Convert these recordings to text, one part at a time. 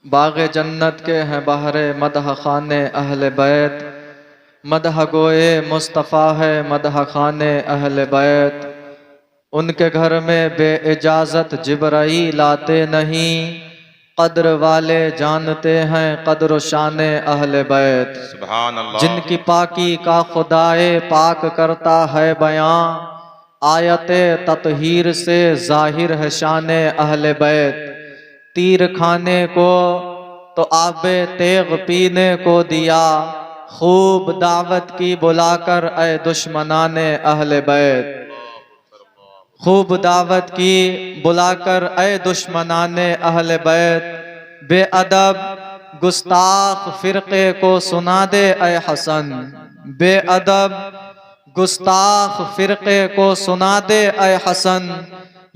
बाग़े जन्नत के हैं बहरे मदह खाने अहले बैत, मदह गोए मुस्तफ़ा है मदह खाने अहले बैत। उनके घर में बे इजाज़त जिब्राईल आते नहीं, कद्र वाले जानते हैं कद्र शाने अहले बैत। सुभान अल्लाह। जिनकी पाकी का खुदाए पाक करता है बयां, आयते ततहीर से जाहिर है शाने अहले बैत। तीर खाने को तो आबे तेग पीने को दिया, खूब दावत की बुलाकर ए दुश्मनाने अहले बैत। खूब दावत की बुलाकर ए दुश्मनाने अहले बैत। बेअदब गुस्ताख फिरके को सुना दे ए हसन, बेअदब गुस्ताख फिरके को सुना दे ए हसन।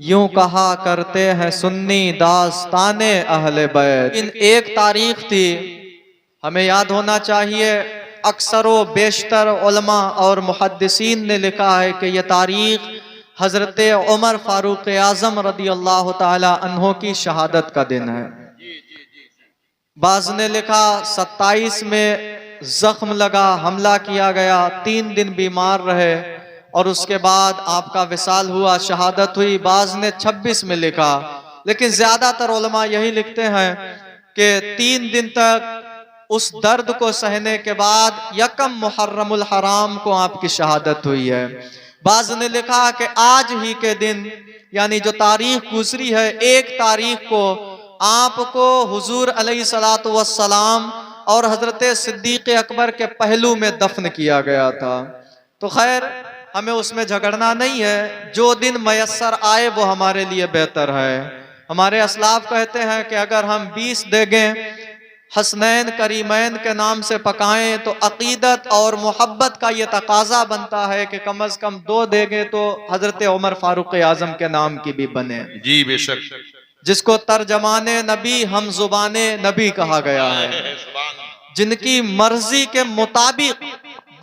यूं कहा करते हैं सुन्नी दास्ताने अहले बैत। इन एक तारीख थी, हमें याद होना चाहिए। अक्सरो बेशतर उलमा और मुहद्दिसीन ने लिखा है कि यह तारीख हजरत उमर फारूक आजम रदी अल्लाह ताला अन्हो की शहादत का दिन है। बाज ने लिखा 27 में जख्म लगा, हमला किया गया, 3 दिन बीमार रहे और उसके बाद आपका विसाल हुआ, शहादत हुई। बाज ने 26 में लिखा, लेकिन ज्यादातर उलमा यही लिखते हैं कि 3 दिन तक उस दर्द को सहने के बाद यकम मुहर्रमुल हराम को आपकी शहादत हुई है। बाज ने लिखा कि आज ही के दिन यानी जो तारीख गुजरी है, 1 तारीख को आपको हुजूर अलैहिस्सलातु वस्सलाम और हजरत सिद्दीक अकबर के पहलू में दफन किया गया था। तो खैर हमें उसमें झगड़ना नहीं है, जो दिन मयस्सर आए वो हमारे लिए बेहतर है। हमारे असलाफ कहते हैं कि अगर हम 20 देगें हसनैन करीमैन के नाम से पकाएं तो अकीदत और मोहब्बत का ये तकाजा बनता है कि कम अज कम 2 देंगे तो हजरत उमर फारूक आजम के नाम की भी बने। जी बेशक। जिसको तर्जमाने नबी हम जुबाने नबी कहा गया है, जिनकी मर्जी के मुताबिक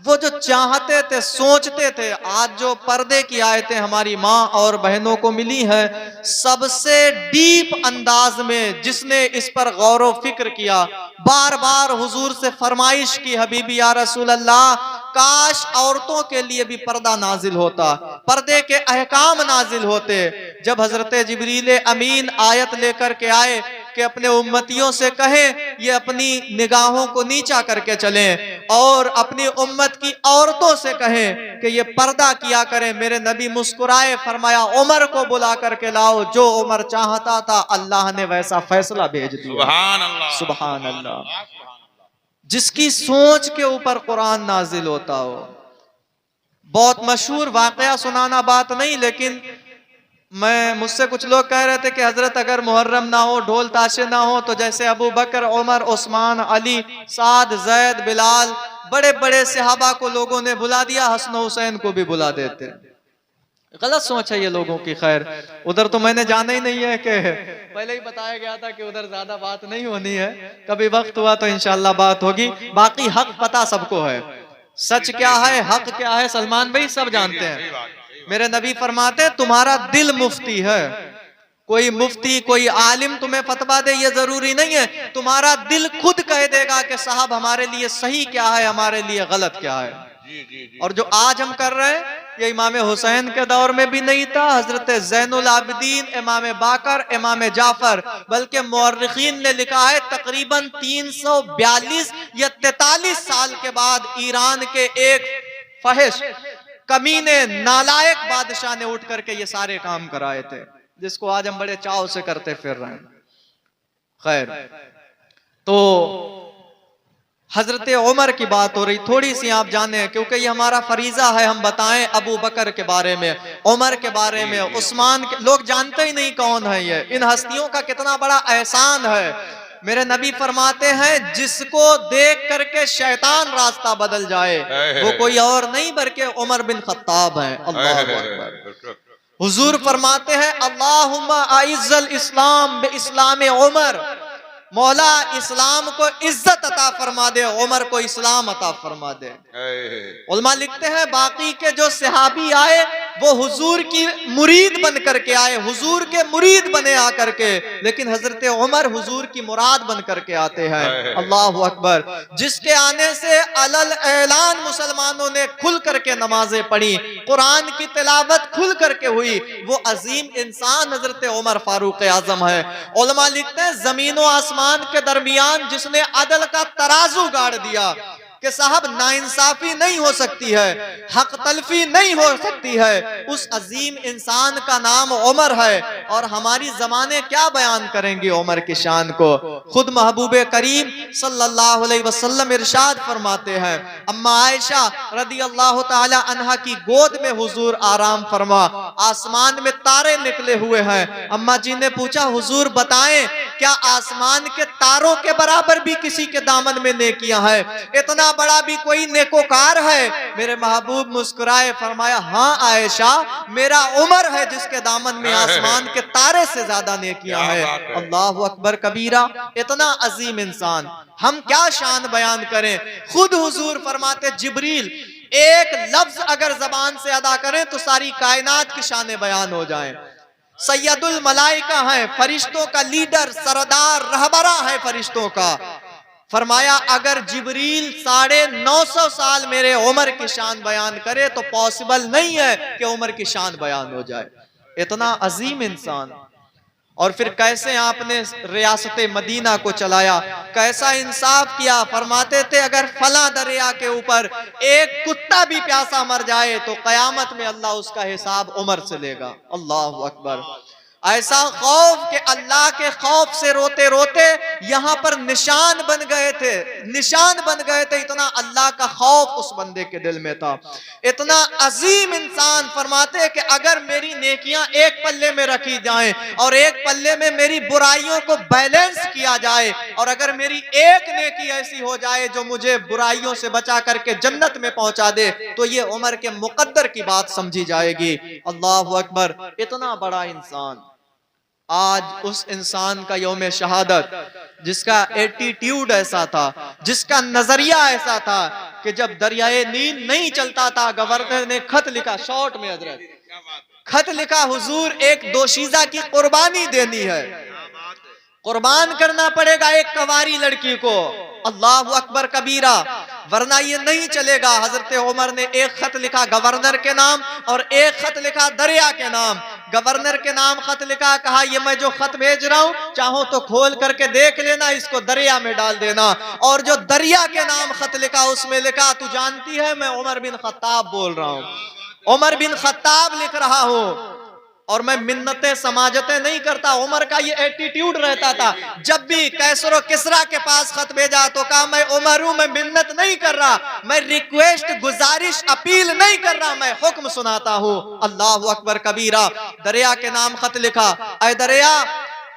वो जो चाहते थे सोचते थे। आज जो पर्दे की आयतें हमारी माँ और बहनों को मिली है, सबसे डीप अंदाज में जिसने इस पर गौर व फिक्र किया, बार बार हुजूर से फरमाइश की, हबीबी या रसूल अल्लाह, काश औरतों के लिए भी पर्दा नाजिल होता, पर्दे के अहकाम नाजिल होते। जब हजरत जिब्रील अमीन आयत लेकर के आए कि अपने उम्मतियों से कहें ये अपनी निगाहों को नीचा करके चलें और अपनी उम्मत की औरतों से कहें कि ये पर्दा किया करें, मेरे नबी मुस्कुराए, फरमाया उमर को बुला करके लाओ। जो उमर चाहता था अल्लाह ने वैसा फैसला भेज दिया। सुभान अल्लाह, सुभान अल्लाह। जिसकी सोच के ऊपर कुरान नाजिल होता हो। बहुत मशहूर वाकया सुनाना बात नहीं, लेकिन मुझसे कुछ लोग कह रहे थे कि हजरत अगर मुहर्रम ना हो, ढोल ताशे ना हो, तो जैसे अबू बकर, उमर, उस्मान, अली, साद, जैद, बिलाल, बड़े बड़े सहाबा को लोगों ने बुला दिया, हसन हुसैन को भी बुला देते। गलत सोच है ये लोगों की। खैर उधर तो मैंने जाना ही नहीं है, कि पहले ही बताया गया था कि उधर ज्यादा बात नहीं होनी है, कभी वक्त हुआ तो इंशाल्लाह बात होगी। बाकी हक पता सबको है, सच क्या है, हक क्या है, सलमान भाई सब जानते हैं। मेरे नबी फरमाते तुम्हारा दिल मुफ्ती है। कोई मुफ्ती कोई आलिम तुम्हें फतवा दे ये जरूरी नहीं है, तुम्हारा दिल खुद कह देगा कि साहब हमारे लिए सही क्या है, हमारे लिए गलत क्या है। और जो आज हम कर रहे हैं ये इमाम हुसैन के दौर में भी नहीं था, हजरत ज़ैनुल आबिदीन, इमाम बाकर, इमाम जाफर, बल्कि मुअर्रिखीन ने लिखा है तकरीबन 342 या 43 साल के बाद ईरान के एक फहिश कमीने नालायक बादशाह ने उठ करके ये सारे काम कराए थे, जिसको आज हम बड़े चाव से करते फिर रहे हैं। खैर तो हजरत उमर की बात हो रही, थोड़ी सी आप जाने, क्योंकि ये हमारा फरीजा है हम बताएं अबू बकर के बारे में, उमर के बारे में, उस्मान के। लोग जानते ही नहीं कौन है ये, इन हस्तियों का कितना बड़ा एहसान है। मेरे नबी फरमाते हैं जिसको देख करके शैतान रास्ता बदल जाए वो कोई और नहीं बल्कि उमर बिन खत्ताब है। अल्लाह अकबर। हुजूर फरमाते हैं अल्लाहुम्मा आइज़्ज़ल इस्लाम बि इस्लाम उमर, मौला इस्लाम को इज्जत अता फरमा दे, उमर को इस्लाम अता फरमा दे। उलमा लिखते हैं बाकी के जो सहाबी आए वो हुजूर की मुरीद बन करके आए, हुजूर के मुरीद बने आकर के, लेकिन हजरत उमर हुजूर की मुराद बन करके आते हैं। अल्लाह अकबर। जिसके आने से अलल ऐलान मुसलमानों ने खुल करके नमाजें पढ़ी, कुरान की तिलावत खुल करके हुई, वो अजीम इंसान हजरत उमर फारूक आजम है। उलमा लिखते हैं जमीन और आसमान के दरमियान जिसने अदल का तराजू गाड़ दिया कि साहब नाइंसाफी नहीं हो सकती है, हक तलफी नहीं हो सकती है, उस अजीम इंसान का नाम उमर है। और हमारी ज़बानें क्या बयान करेंगी उमर की शान को। खुद महबूब करीम सल्लल्लाहु अलैहि वसल्लम इरशाद फरमाते हैं, अम्मा आयशा रदी अल्लाह ताला अन्हा की गोद में हुजूर आराम फरमा, आसमान में तारे निकले हुए हैं। अम्मा जी ने पूछा, हुजूर बताएं क्या आसमान के तारों के बराबर भी किसी के दामन में नेकियां है, इतना बड़ा भी कोई नेकोकार है? मेरे महबूब मुस्कुराए, फरमाया, हाँ आयशा, मेरा उमर है जिसके दामन में आसमान के तारे से ज्यादा नेकियां है। अल्लाह अकबर कबीरा। इतना अजीम इंसान, हम क्या शान बयान करें। खुद हुजूर फरमाते, जिब्रील एक लफ्ज अगर जबान से अदा करें तो सारी कायनात की शान बयान हो जाए। सैयदुल मलाइका है, फरिश्तों का लीडर, सरदार, रहबरा है फरिश्तों का। फरमाया अगर जिब्रील 950 साल मेरे उमर की शान बयान करे तो पॉसिबल नहीं है कि उमर की शान बयान हो जाए। इतना अजीम इंसान। और फिर कैसे आपने रियासत मदीना को चलाया, कैसा इंसाफ किया। फरमाते थे अगर फला दरिया के ऊपर एक कुत्ता भी प्यासा मर जाए तो कयामत में अल्लाह उसका हिसाब उमर से लेगा। अल्लाह अकबर। ऐसा खौफ कि अल्लाह के खौफ से रोते रोते यहां पर निशान बन गए थे, निशान बन गए थे। इतना अल्लाह का खौफ उस बंदे के दिल में था। इतना अजीम इंसान। फरमाते कि अगर मेरी नेकियां एक पल्ले में रखी जाएं और एक पल्ले में मेरी बुराइयों को बैलेंस किया जाए, और अगर मेरी एक नेकी ऐसी हो जाए जो मुझे बुराइयों से बचा करके जन्नत में पहुंचा दे, तो ये उमर के मुकद्दर की बात समझी जाएगी। अल्लाह अकबर। इतना बड़ा इंसान। आज उस इंसान का यौम शहादत, जिसका एटीट्यूड ऐसा था, जिसका नजरिया ऐसा था कि जब दरियाए नील नहीं चलता था, गवर्नर ने खत लिखा, शॉर्ट में हजरत खत लिखा, हुजूर एक दोशीजा की कुर्बानी देनी है, कुर्बान करना पड़ेगा एक कवारी लड़की को। अल्लाह अकबर कबीरा, वरना ये नहीं चलेगा। हजरत उमर ने एक खत लिखा गवर्नर के नाम और एक खत लिखा दरिया के नाम। गवर्नर के नाम खत लिखा, कहा ये मैं जो खत भेज रहा हूं चाहो तो खोल करके देख लेना, इसको दरिया में डाल देना। और जो दरिया के नाम खत लिखा उसमें लिखा, तू जानती है मैं उमर बिन खत्ताब बोल रहा हूं, उमर बिन खत्ताब लिख रहा हूं, और मैं मिन्नतें समाजतें नहीं करता। उमर का ये एटीट्यूड रहता था। जब भी कैसरो किसरा के पास खत भेजा तो कहा मैं उमर हूं, मैं मिन्नत नहीं कर रहा, मैं रिक्वेस्ट, गुजारिश, अपील नहीं कर रहा, मैं हुक्म सुनाता हूं। अल्लाह अकबर कबीरा। दरिया के नाम खत लिखा, ऐ दरिया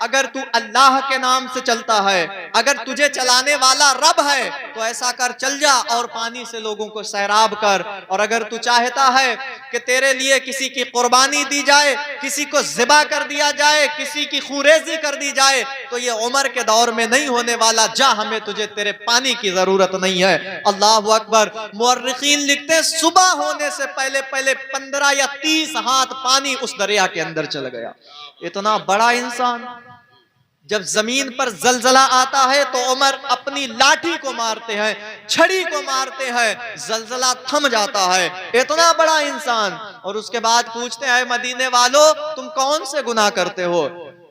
अगर तू अल्लाह के नाम से चलता है, अगर तुझे चलाने वाला रब है तो ऐसा कर, चल जा और पानी से लोगों को सैराब कर। और अगर तू चाहता है कि तेरे लिए किसी की कुर्बानी दी जाए, किसी को ज़िबा कर दिया जाए, किसी की खूरेजी कर दी जाए, तो ये उमर के दौर में नहीं होने वाला। जा, हमें तुझे तेरे पानी की जरूरत नहीं है। अल्लाह अकबर। मुअर्रिखीन लिखते हैं सुबह होने से पहले पहले 15 या 30 हाथ पानी उस दरिया के अंदर चल गया। इतना बड़ा इंसान। जब जमीन पर जलजला आता है तो उमर अपनी लाठी को मारते हैं, छड़ी को मारते हैं, जलजला थम जाता है। इतना बड़ा इंसान। और उसके बाद पूछते हैं मदीने वालों तुम कौन से गुनाह करते हो,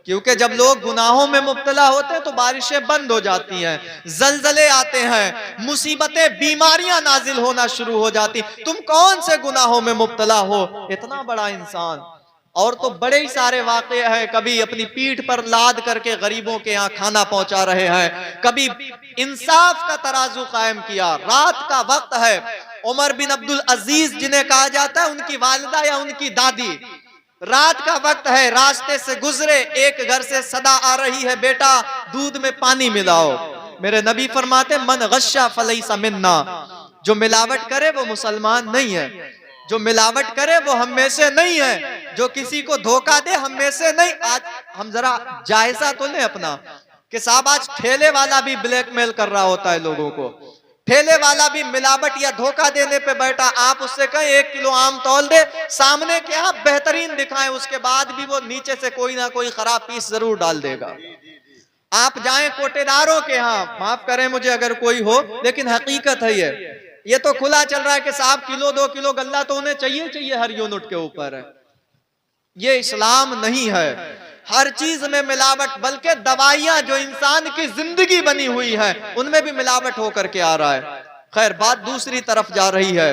क्योंकि जब लोग गुनाहों में मुब्तला होते हैं तो बारिशें बंद हो जाती हैं, जलजले आते हैं, मुसीबतें, बीमारियां नाजिल होना शुरू हो जाती, तुम कौन से गुनाहों में मुब्तला हो। इतना बड़ा इंसान। और तो बड़े ही सारे वाक़े हैं। कभी अपनी पीठ पर लाद करके गरीबों के यहाँ खाना पहुंचा रहे हैं, कभी इंसाफ का तराजू कायम किया। रात का वक्त है, उमर बिन अब्दुल अजीज जिन्हें कहा जाता है उनकी वालिदा या उनकी दादी, रात का वक्त है, रास्ते से गुजरे, एक घर से सदा आ रही है, बेटा दूध में पानी मिलाओ। मेरे नबी फरमाते मन गश्शा फलैसा मिन्ना, जो मिलावट करे वो मुसलमान नहीं है, जो मिलावट करे वो हम में से नहीं है, जो किसी को धोखा दे हम में से नहीं। आज हम जरा जायजा तो लें अपना कि साहब आज ठेले वाला भी ब्लैकमेल कर रहा होता है लोगों को, ठेले वाला भी मिलावट या धोखा देने पे बैठा, आप उससे कहें 1 किलो आम तौल दे, सामने के आप बेहतरीन दिखाएं, उसके बाद भी वो नीचे से कोई ना कोई खराब पीस जरूर डाल देगा। आप जाएं कोटेदारों के यहाँ, माफ करें मुझे अगर कोई हो, लेकिन हकीकत है ये तो खुला चल रहा है कि साहब किलो 2 किलो गल्ला तो उन्हें चाहिए हर यूनिट के ऊपर है। ये इस्लाम नहीं है। हर चीज में मिलावट, बल्कि दवाइयां जो इंसान की जिंदगी बनी हुई है उनमें भी मिलावट होकर के आ रहा है। खैर, बात दूसरी तरफ जा रही है।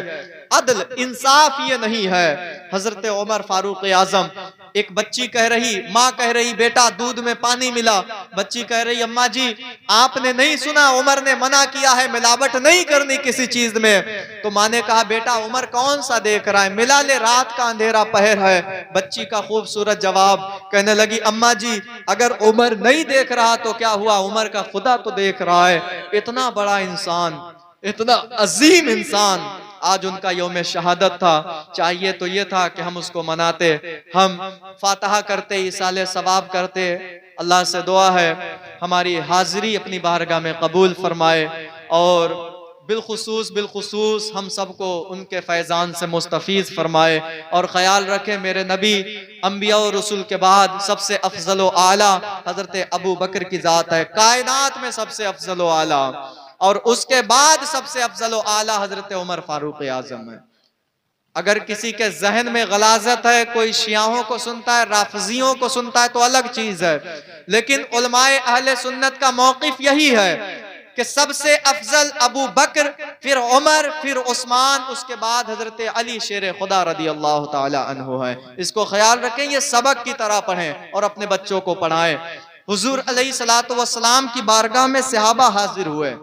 अदल इंसाफ ये नहीं है। हजरत उमर फारूक आजम, एक बच्ची कह रही, माँ कह रही बेटा दूध में पानी मिला, बच्ची कह रही अम्मा जी आपने नहीं सुना उमर ने मना किया है मिलावट नहीं करनी किसी चीज में। तो माँ ने कहा बेटा उमर कौन सा देख रहा है, मिला ले रात का अंधेरा पहर है। बच्ची का खूबसूरत जवाब, कहने लगी अम्मा जी अगर उमर नहीं देख रहा तो क्या हुआ, उमर का खुदा तो देख रहा है। इतना बड़ा इंसान, इतना अजीम इंसान, आज उनका यौम शहादत था। चाहिए तो ये था कि हम उसको मनाते, हम फातहा करते, इसाले सवाब करते। अल्लाह से दुआ है हमारी हाजिरी अपनी बारगाह में कबूल फरमाए और बिलखुसूस हम सबको उनके फैजान से मुस्तफीज फरमाए। और ख्याल रखें मेरे नबी अंबिया और रसूल के बाद सबसे अफजल व आला हजरत अबू बकर की जात है, कायनात में सबसे अफजल व आला, और उसके बाद सबसे अफजल व आला हजरत उमर फारूक आजम है। अगर किसी के जहन में गलाजत है, कोई शियाहों को सुनता है, राफजियों को सुनता है तो अलग चीज है, लेकिन उलमाए अहले सुन्नत का मौकिफ यही है कि सबसे अफजल अबू बकर, फिर उमर, फिर उस्मान, उसके बाद हजरत अली शेर खुदा रदी अल्लाह ताला अन्हु है। इसको ख्याल रखें, ये सबक की तरह पढ़ें और अपने बच्चों को पढ़ाएं। हुजूर अलैहिस्सलातु वस्सलाम की बारगाह में सहाबा हाजिर हुए।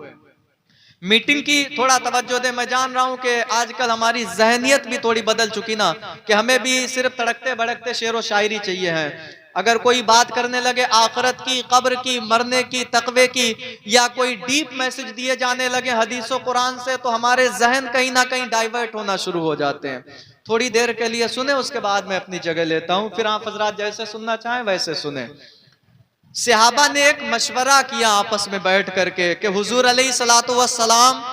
मीटिंग की थोड़ा तवज्जो दे, मैं जान रहा हूं कि आजकल हमारी जहनियत भी थोड़ी बदल चुकी ना, कि हमें भी सिर्फ तड़कते भड़कते शेर व शायरी चाहिए है। अगर कोई बात करने लगे आखिरत की, कब्र की, मरने की, तकवे की, या कोई डीप मैसेज दिए जाने लगे हदीस व कुरान से, तो हमारे जहन कहीं ना कहीं डाइवर्ट होना शुरू हो जाते हैं। थोड़ी देर के लिए सुने, उसके बाद मैं अपनी जगह लेता हूं, फिर आप हजरात जैसे सुनना चाहें वैसे सुने। सहाबा ने एक मशवरा किया आपस में बैठ करके कि हुजूर अलैहिस्सलातु वस्सलाम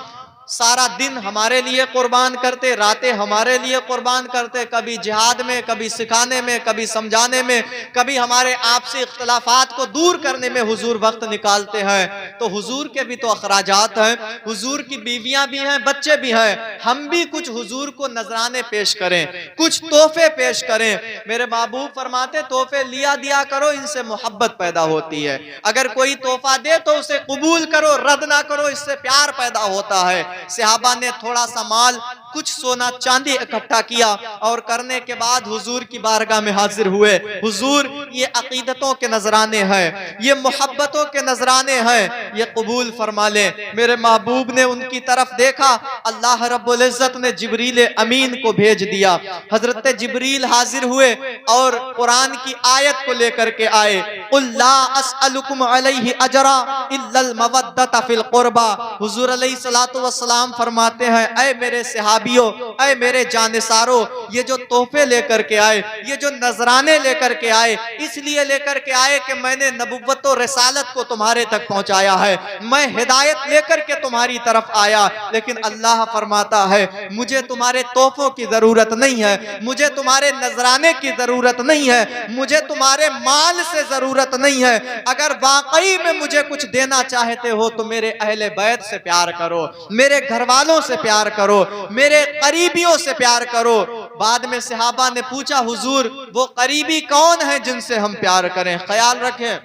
सारा दिन हमारे लिए कुर्बान करते, रातें हमारे लिए कुर्बान करते, कभी जिहाद में, कभी सिखाने में, कभी समझाने में, कभी हमारे आपसी इख्तलाफात को दूर करने में हुजूर वक्त निकालते हैं। तो हुजूर के भी तो अखराजात हैं, हुजूर की बीवियां भी हैं, बच्चे भी हैं, हम भी कुछ हुजूर को नजराने पेश करें, कुछ तोहफे पेश करें। मेरे महबूब फरमाते तोहफे लिया दिया करो, इनसे मोहब्बत पैदा होती है। अगर कोई तोहफा दे तो उसे कबूल करो, रद्द ना करो, इससे प्यार पैदा होता है। सहाबा ने थोड़ा सा माल, कुछ सोना चांदी इकट्ठा किया और करने के बाद हुजूर की बारगाह में हाजिर हुए। हुजूर ये अकीदतों के नजराने हैं, ये मोहब्बतों के नजराने हैं, ये कबूल फरमा ले। मेरे महबूब ने उनकी तरफ देखा, अल्लाह रब्बुल इज्जत ने जिब्रील अमीन को भेज दिया। हजरत जिब्रील हाजिर हुए और कुरान की आयत को लेकर के आए, कुल ला अस्अलुकुम अलैहि अजरा इल्लल मवद्दत फिल कुर्बा। हुजूर अलैहिस्सलातु वस्सलाम फरमाते हैं, ऐ मेरे सहाबियों, ऐ मेरे जानिसारों, ये जो तोहफे लेकर के आए, ये जो नजराने लेकर के आए, इसलिए लेकर के आए कि मैंने नबुव्वत और रिसालत को तुम्हारे तक पहुंचाया है, मैं हिदायत लेकर के तुम्हारी तरफ आया। लेकिन अल्लाह फरमाता है मुझे तुम्हारे तोहफों की जरूरत नहीं है, मुझे तुम्हारे नजराने की जरूरत नहीं है, मुझे तुम्हारे माल से जरूरत नहीं है। अगर वाकई में मुझे कुछ देना चाहते हो तो मेरे अहले बैत से प्यार करो, मेरे घर वालों से प्यार करो, मेरे करीबियों से प्यार करो। बाद में सहाबा ने पूछा, हुजूर वो करीबी कौन है जिनसे हम प्यार करें? ख्याल रखें,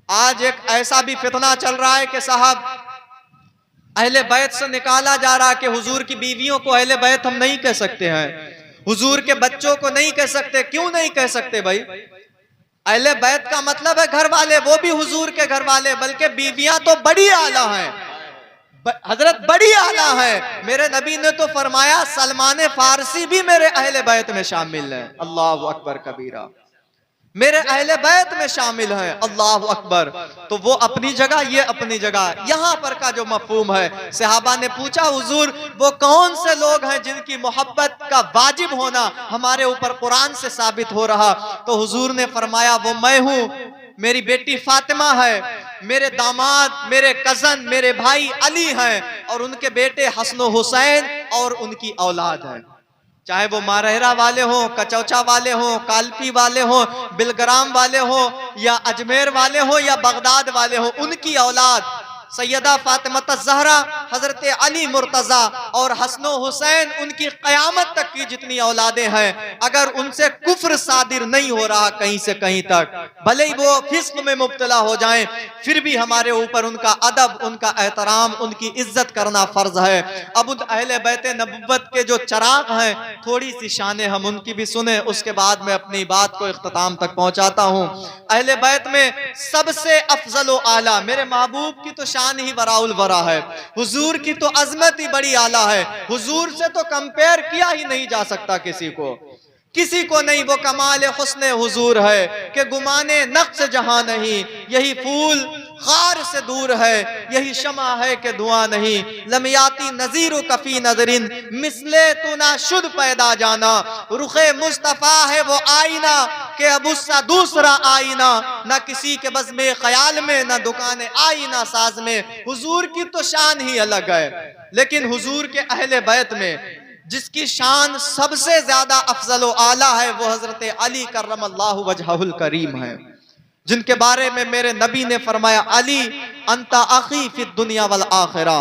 आज एक ऐसा भी फितना चल रहा है कि साहब अहले बैत से निकाला जा रहा है कि हुजूर की बीवियों को अहले बैत हम नहीं कह सकते हैं, हुजूर के बच्चों को नहीं कह सकते। क्यों नहीं कह सकते भाई? अहले बैत का मतलब है घर वाले, वो भी हुजूर के घर वाले, बल्कि बीवियां तो बड़ी आला हैं, हजरत बड़ी आला है। मेरे नबी ने तो फरमाया सलमान फारसी भी मेरे अहले बैत में शामिल है। अल्लाह अकबर कबीरा, मेरे अहले बैत में शामिल है। अल्लाह अकबर। तो वो अपनी जगह, ये अपनी जगह। यहाँ पर का जो मफहूम है, सहाबा ने पूछा हुजूर वो कौन से लोग हैं जिनकी मोहब्बत का वाजिब होना हमारे ऊपर कुरान से साबित हो रहा? तो हुजूर ने फरमाया वो मैं हूँ, मेरी बेटी फातिमा है, मेरे दामाद, मेरे कजन, मेरे भाई अली हैं और उनके बेटे हसन हुसैन और उनकी औलाद है। चाहे वो मारहरा वाले हों, कचौचा वाले हों, कालपी वाले हों, बिलग्राम वाले हों या अजमेर वाले हों या बगदाद वाले हों, उनकी औलाद सैयदा फातिमत ज़हरा, हजरत अली मुर्तज़ा और हसन हुसैन, उनकी क़यामत तक की जितनी औलादें हैं, अगर उनसे कुफ्र सादिर नहीं हो रहा कहीं से कहीं तक, भले ही वो फिस्क में मुब्तला हो जाएं, फिर भी हमारे ऊपर उनका अदब, उनका एहतराम, उनकी इज्जत करना फर्ज है। अब उन अहले बैत नबुव्वत के जो चराग हैं, थोड़ी सी शानें हम उनकी भी सुने, उसके बाद मैं अपनी बात को इख्तिताम तक पहुंचाता हूं। अहले बैत में सबसे अफजल व आला मेरे महबूब की तो शान ही वराउल वरा है, हुजूर की तो अजमत ही बड़ी आला है, हुजूर से तो कंपेयर किया ही नहीं जा सकता किसी को, किसी को नहीं। वो कमाल हुस्न हुजूर है कि गुमाने नक्श जहां नहीं, यही फूल खार से दूर है, यही शमा है कि धुआं नहीं। लमियाती नजीर कफी नजरिन मिसले तू ना शुद्ध पैदा जाना, रुखे मुस्तफा है वो आईना के अब उसका दूसरा आईना, ना किसी के बस में ख्याल में, ना दुकान आईना साज में। हुजूर की तो शान ही अलग है, लेकिन हुजूर के अहले बैत में जिसकी शान सबसे ज्यादा अफजल व आला है वो हजरत अली करमल्लाहु वजहुल करीम है, जिनके बारे में मेरे नबी ने फरमाया, अली अंता अखी फिद दुनिया वल आखिरा,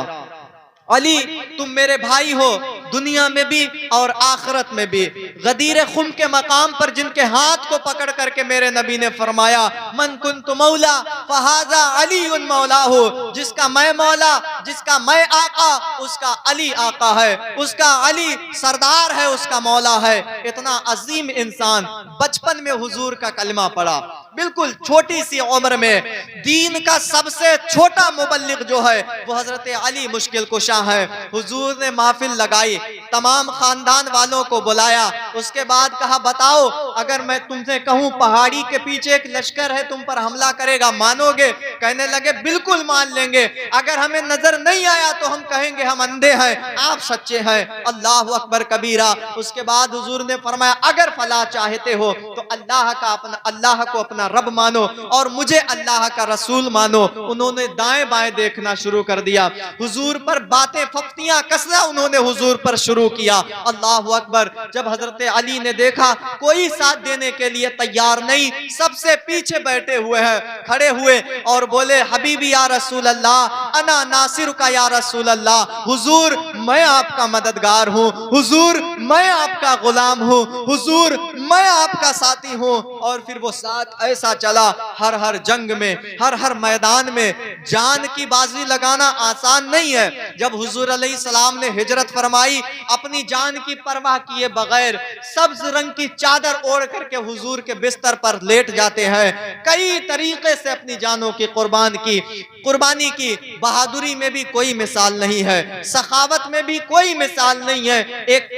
अली तुम मेरे भाई हो दुनिया में भी और आखिरत में भी। गदीर खुम के मकाम पर जिनके हाथ को पकड़ करके मेरे नबी ने फरमाया, मन कुन्तु मौला फहाजा अली उन मौला हो, जिसका मैं मौला, जिसका मैं आका, उसका अली आका है, उसका अली सरदार है, उसका मौला है। इतना अजीम इंसान बचपन में हुजूर का कलमा पढ़ा, बिल्कुल छोटी सी उम्र में दीन का सबसे छोटा मुबल्लिग जो है वो हजरत अली मुश्किल कुशा है। हुजूर ने महफिल लगाई, तमाम खानदान वालों को बुलाया, उसके बाद कहा, बताओ अगर मैं तुमसे कहूं पहाड़ी के पीछे एक लश्कर है तुम पर हमला करेगा, मानोगे? कहने लगे बिल्कुल मान लेंगे, अगर हमें नजर नहीं आया तो हम कहेंगे हम अंधे हैं, आप सच्चे हैं। अल्लाह अकबर कबीरा। उसके बाद हुजूर ने फरमाया, अगर फला चाहते हो तो अल्लाह को अपना रब मानो और मुझे अल्लाह का रसूल मानो। उन्होंने दाएं बाएं देखना शुरू कर दिया, हुजूर पर बातें फफ्तियां कसना उन्होंने हुजूर पर शुरू किया। अल्लाह अकबर। जब हजरत अली ने देखा कोई साथ देने के लिए तैयार नहीं, सबसे पीछे बैठे हुए हैं, खड़े हुए और बोले, हबीबी या रसूल अल्लाह, अना नासिर का या रसूल अल्लाह, हुजूर मैं आपका मददगार हूँ, हुजूर मैं आपका गुलाम हूँ, हुजूर मैं आपका साथी हूँ। और फिर वो साथ ऐसा चला, हर हर जंग में, हर हर मैदान में जान की बाजी लगाना आसान नहीं है। जब हुजूर अलैहिस्सलाम ने हिजरत फरमाई, अपनी जान की परवाह किए बगैर सब्ज रंग की चादर ओढ़ करके हुजूर के बिस्तर पर लेट जाते हैं। कई तरीके से अपनी जानों की कुर्बानी की, बहादुरी में भी कोई मिसाल नहीं है, सखावत में भी कोई मिसाल नहीं है। एक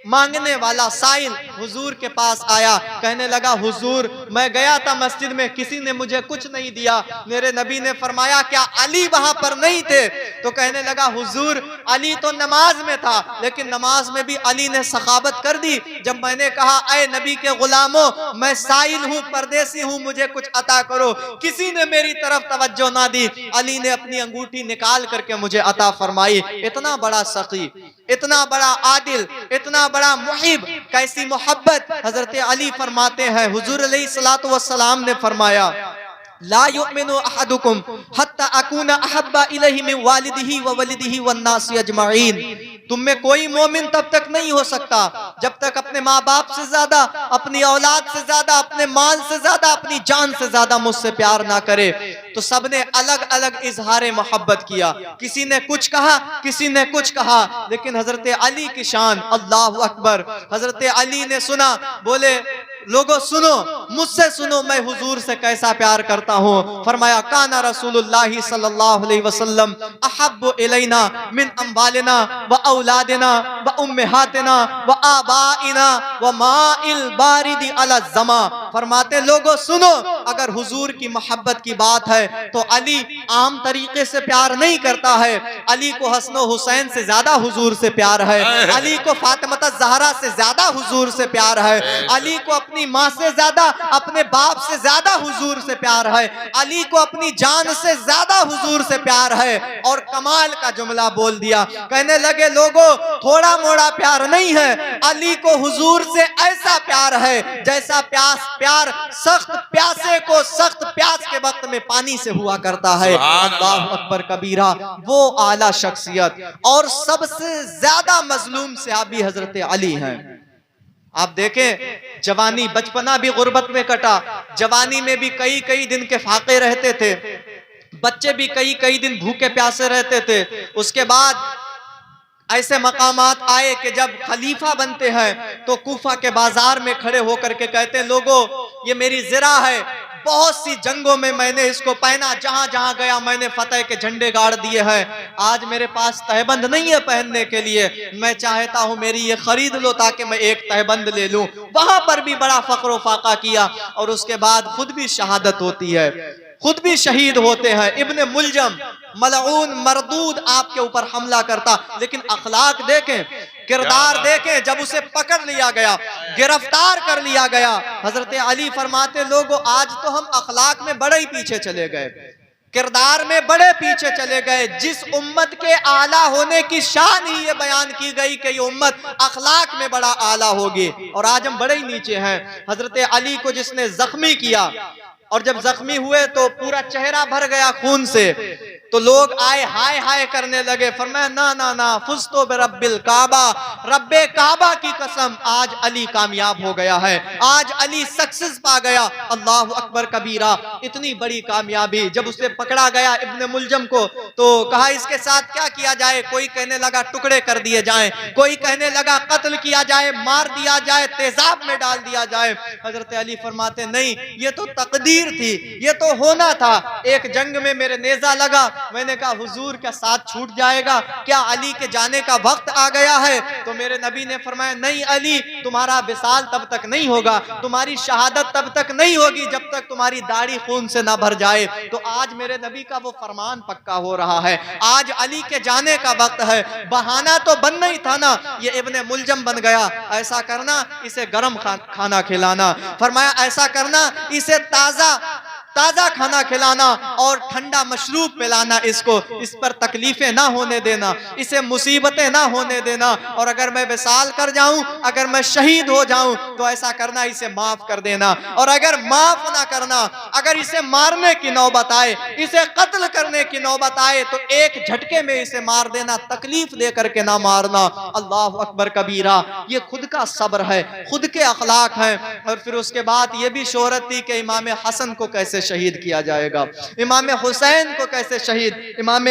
मांगने वाला साइल हुजूर के पास आया, कहने लगा, हुजूर मैं गया था मस्जिद में, किसी ने मुझे कुछ नहीं दिया। मेरे नबी ने फरमाया, क्या अली वहां पर नहीं थे? तो कहने लगा, हुजूर अली तो नमाज में था, लेकिन नमाज में भी अली ने सखावत कर दी। जब मैंने कहा, ऐ नबी के गुलामों, मैं साइल हूँ, परदेसी हूँ, मुझे कुछ अता करो, किसी ने मेरी तरफ तवज्जो ना दी। अली ने अपनी अंगूठी निकाल करके मुझे अता फरमाई। इतना बड़ा सखी, इतना बड़ा आदिल, इतना बड़ा मुहिब, कैसी मोहब्बत। हजरत अली फरमाते हैं, हुजूर अलैहिस्सलातु वस्सलाम ने फरमाया, ला युमिनु अहदुकुम हत्ता अकूना अहब्बा इलैहि मिन वालिदिही व वलिदिही वन नासी अजमाइन। तुम में कोई मोमिन तब तक नहीं हो सकता जब तक अपने माँ बाप से ज्यादा, अपनी औलाद से ज्यादा, अपने माल से ज्यादा, अपनी जान से ज्यादा मुझसे प्यार ना करे। तो सबने अलग अलग इजहार मोहब्बत किया, किसी ने कुछ कहा, किसी ने कुछ कहा, लेकिन हजरत अली की शान, अल्लाह अकबर। हजरत अली ने सुना, बोले, लोगों सुनो, मुझसे सुनो, मैं हुजूर से कैसा प्यार करता हूँ। फरमाया, काना रसूलुल्लाहि सल्लल्लाहु अलैहि वसल्लम अहब्बु इलैना मिन अम्वालिना व औलादिना व उम्महातिना व आबाइना व माइल बारिदी अला ज़मा। फरमाते, लोगों सुनो, अगर हुजूर की मोहब्बत की बात है तो अली आम तरीके से प्यार नहीं करता है, अली को हसन हुसैन से ज्यादा हुजूर से प्यार है, अली को फातिमा ज़हरा से ज्यादा हुजूर से प्यार है, अली को अपनी माँ से ज्यादा, अपने बाप से ज्यादा हुजूर से प्यार है, अली को अपनी जान से ज्यादा हुजूर से प्यार है। और कमाल का जुमला बोल दिया, कहने लगे लोगों थोड़ा मोड़ा प्यार नहीं है, अली को हुजूर से ऐसा प्यार है जैसा प्यार सख्त प्यासे को सख्त प्यास के वक्त में पानी से हुआ करता है। अल्लाह अकबर कबीरा। वो आला शख्सियत और सबसे ज्यादा मजलूम सहाबी हजरत अली हैं। आप देखें जवानी बचपना भी गुर्बत में कटा, जवानी में भी कई कई दिन के फाके रहते थे, बच्चे भी कई कई दिन भूखे प्यासे रहते थे। उसके बाद ऐसे मकामात आए कि जब खलीफा बनते हैं तो कूफा के बाजार में खड़े होकर के कहते हैं लोगों ये मेरी ज़रा है, बहुत सी जंगों में मैंने इसको पहना, जहां जहां गया मैंने फतेह के झंडे गाड़ दिए हैं। आज मेरे पास तहबंद नहीं है पहनने के लिए, मैं चाहता हूं मेरी ये खरीद लो ताकि मैं एक तहबंद ले लूं। वहां पर भी बड़ा फक्र फाका किया और उसके बाद खुद भी शहादत होती है, खुद भी शहीद होते हैं। इब्ने मुलजम मलऊन मरदूद आपके ऊपर हमला करता, लेकिन अखलाक देखें, किरदार देखें। जब उसे पकड़ लिया गया, गिरफ्तार कर लिया गया, हजरत अली फरमाते लोगों आज तो हम अखलाक में बड़े ही पीछे चले गए, किरदार में बड़े पीछे चले गए। जिस उम्मत के आला होने की शान ही ये बयान की गई कि ये उम्मत अखलाक में बड़ा आला होगी, और आज हम बड़े ही नीचे हैं। हजरत अली को जिसने जख्मी किया और जब जख्मी हुए तो पूरा चेहरा भर गया खून से, तो लोग आए हाय हाय करने लगे। फरमाया ना ना ना, फुस्तो बिरब्बिल काबा, रब्बे काबा की कसम आज अली कामयाब हो गया है, आज अली सक्सेस पा गया। अल्लाह अकबर कबीरा। इतनी बड़ी कामयाबी। जब उसे पकड़ा गया इब्ने मुलजम को तो कहा इसके साथ क्या किया जाए। कोई कहने लगा टुकड़े कर दिए जाएं, कोई कहने लगा कत्ल किया जाए, मार दिया जाए, तेजाब में डाल दिया जाए। हजरत अली फरमाते नहीं, ये तो तकदीर थी, ये तो होना था। एक जंग में मेरे नेजा लगा, मैंने कहा हुजूर का साथ छूट जाएगा क्या, अली के जाने का वक्त आ गया है। तो मेरे नबी ने फरमाया नहीं अली, तुम्हारा विसाल तब तक नहीं होगा, तुम्हारी शहादत तब तक नहीं होगी जब तक तुम्हारी दाढ़ी खून से ना भर जाए। तो आज मेरे नबी का वो फरमान पक्का हो रहा है, आज अली के जाने का वक्त है। बहाना तो बनना ही था ना, ये इब्ने मुलजम बन गया, ऐसा करना इसे गरम खाना खिलाना, फरमाया ऐसा करना इसे ताजा खाना खिलाना और ठंडा मशरूब पिलाना, इसको इस पर तकलीफें ना होने देना, इसे मुसीबतें ना होने देना। और अगर मैं विसाल कर जाऊं, अगर मैं शहीद हो जाऊं तो ऐसा करना इसे माफ कर देना, और अगर माफ ना करना, अगर इसे मारने की नौबत आए, इसे कत्ल करने की नौबत आए तो एक झटके में इसे मार देना, तकलीफ दे करके ना मारना। अल्लाह अकबर कबीरा। ये खुद का सब्र है, खुद के अखलाक हैं। और फिर उसके बाद ये भी शोहरत थी कि इमाम हसन को कैसे शहीद किया जाएगा, इमाम हुसैन को कैसे शहीद, इमाम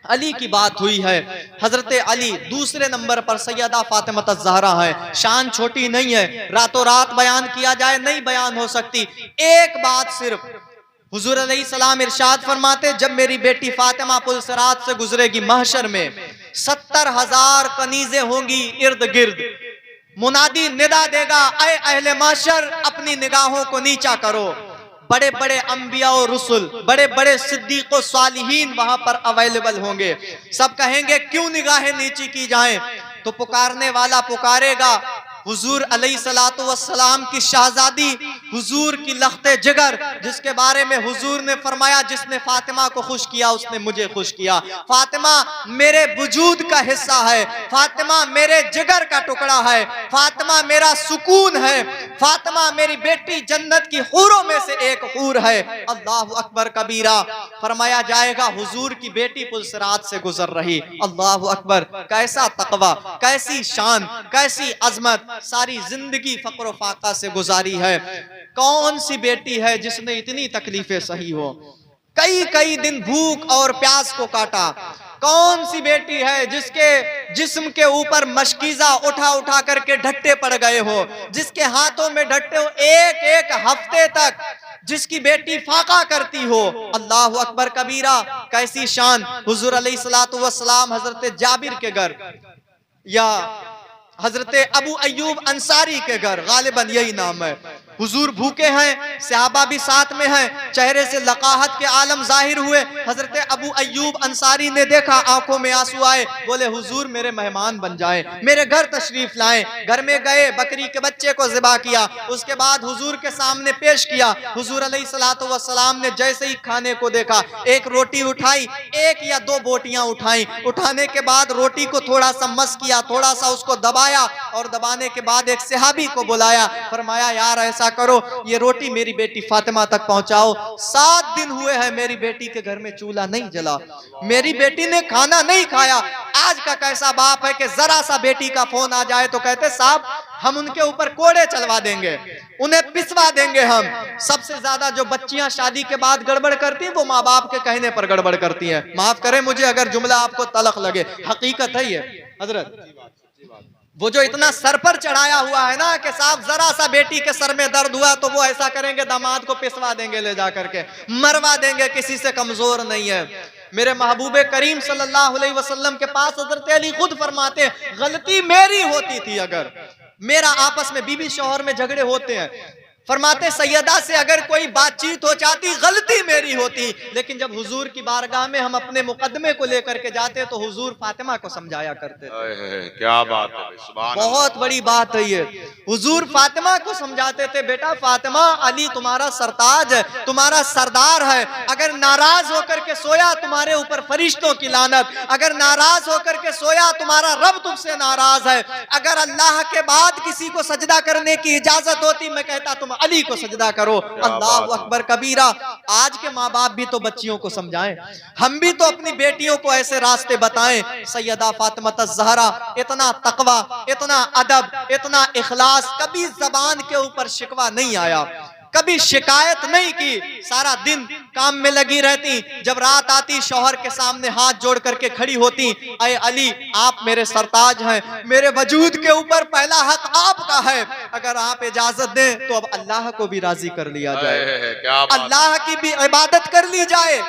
अली की बात हुई है। हजरत अली दूसरे नंबर पर सैयदा फातिमा ज़हरा है। शान छोटी नहीं है, रातों रात बयान किया जाए नहीं बयान हो सकती। एक बात सिर्फ हुजूर अलैहिस्सलाम इरशाद फरमाते, जब मेरी बेटी फातिमा पुलसरात से गुजरेगी महशर में 70,000 कनीज़ें होंगी इर्द गिर्द, मुनादी निदा देगा ऐ अहले महशर अपनी निगाहों को नीचा करो। बड़े बड़े अंबिया और रसूल, बड़े बड़े सिद्दीक और सालिहीन वहां पर अवेलेबल होंगे। सब कहेंगे क्यों निगाहें नीची की जाएं, तो पुकारने वाला पुकारेगा हुजूर अलैहिस्सलातु वस्सलाम की शहजादी, हुजूर की लख्ते जिगर, जिसके बारे में हुजूर ने फरमाया जिसने फातिमा को खुश किया उसने मुझे खुश किया। फातिमा मेरे वजूद का हिस्सा है, फातिमा मेरे जिगर का टुकड़ा है, फातिमा मेरा सुकून है, फातिमा मेरी बेटी जन्नत की हूरों में से एक हूर है। अल्लाह अकबर कबीरा। फरमाया जाएगा हुजूर की बेटी पुलसरात से गुजर रही। अल्लाह अकबर। कैसा तकवा, कैसी शान, कैसी अजमत, सारी जिंदगी फक्र फाका से गुजारी है। कौन सी बेटी है जिसने इतनी तकलीफें सही हो, कई कई दिन भूख और प्यास को काटा। कौन सी बेटी है जिसके जिस्म के ऊपर मशकीजा उठा उठा करके ढट्टे पड़ गए हो, जिसके हाथों में ढट्टे हो एक एक हफ्ते तक, जिसकी बेटी फाका करती हो। अल्लाह अकबर कबीरा। कैसी शान। हुजूर अलैहिस्सलातु वस्सलाम हजरत जाबिर के घर या हजरत अबू अय्यूब अंसारी के घर, गालिबन यही नाम है, हुजूर भूखे हैं, सहाबा भी साथ में हैं, चेहरे से लकाहत के आलम जाहिर हुए। हजरत अबू अय्यूब अंसारी ने देखा, आंखों में आंसू आए, बोले हुजूर मेरे मेहमान बन जाए, मेरे घर तशरीफ लाएं। घर में गए, बकरी के बच्चे को ज़िबा किया, उसके बाद हुजूर के सामने पेश किया। हुजूर अलैहिस्सलातु वस्सलाम ने जैसे ही खाने को देखा, एक रोटी उठाई, एक या दो बोटियां उठाई, उठाने के बाद रोटी को थोड़ा सा मस किया, थोड़ा सा उसको दबाया और दबाने के बाद एक सहाबी को बुलाया, फरमाया यार ऐसा करो, ये रोटी मेरी बेटी फातिमा तक पहुंचाओ। 7 दिन हुए हैं मेरी बेटी के घर में चूल्हा नहीं जला, मेरी बेटी ने खाना नहीं खाया। आज का कैसा बाप है कि जरा सा बेटी का फोन आ जाए तो कहते साहब हम उनके ऊपर कोड़े चलवा देंगे, उन्हें पिसवा देंगे हम। सबसे ज्यादा जो बच्चियां शादी के बाद गड़बड़ करती हैं वो माँ बाप के कहने पर गड़बड़ करती हैं। माफ करें मुझे अगर जुमला आपको तलख लगे, हकीकत है ये हजरत। वो जो इतना सर पर चढ़ाया हुआ है ना कि साहब जरा सा बेटी के सर में दर्द हुआ तो वो ऐसा करेंगे, दामाद को पिसवा देंगे, ले जा करके मरवा देंगे, किसी से कमजोर नहीं है। मेरे महबूबे करीम सल्लल्लाहु अलैहि वसल्लम के पास हजरत अली खुद फरमाते, गलती मेरी होती थी, अगर मेरा आपस में बीवी शौहर में झगड़े होते हैं, फरमाते सैयदा से अगर कोई बातचीत हो जाती गलती मेरी होती, लेकिन जब हुजूर की बारगाह में हम अपने मुकदमे को लेकर के जाते तो हुजूर फातिमा को समझाया करते थे। क्या बात है, सुभान अल्लाह। बहुत बड़ी बात है ये। हुजूर फातिमा को समझाते थे, बेटा फातिमा अली तुम्हारा सरताज है, तुम्हारा सरदार है, अगर नाराज होकर के सोया तुम्हारे ऊपर फरिश्तों की लानत, अगर नाराज होकर के सोया तुम्हारा रब तुमसे नाराज है, अगर अल्लाह के बाद किसी को सजदा करने की इजाजत होती मैं कहता तुम अली को सजदा करो। अल्लाह अकबर कबीरा। आज के माँ बाप भी तो बच्चियों को समझाएं, हम भी तो अपनी बेटियों को ऐसे रास्ते बताएं। सैयदा फातिमा ज़हरा इतना तकवा, इतना अदब, इतना इखलास, कभी जबान के ऊपर शिकवा नहीं आया, कभी शिकायत नहीं की, सारा दिन काम में लगी रहती। जब रात आती शौहर के सामने हाथ जोड़ करके खड़ी होती, अय अली आप मेरे सरताज हैं, मेरे वजूद के ऊपर पहला हक आपका है, अगर आप इजाजत दें तो अब अल्लाह को भी राजी कर लिया जाए, अल्लाह की भी इबादत कर ली जाए।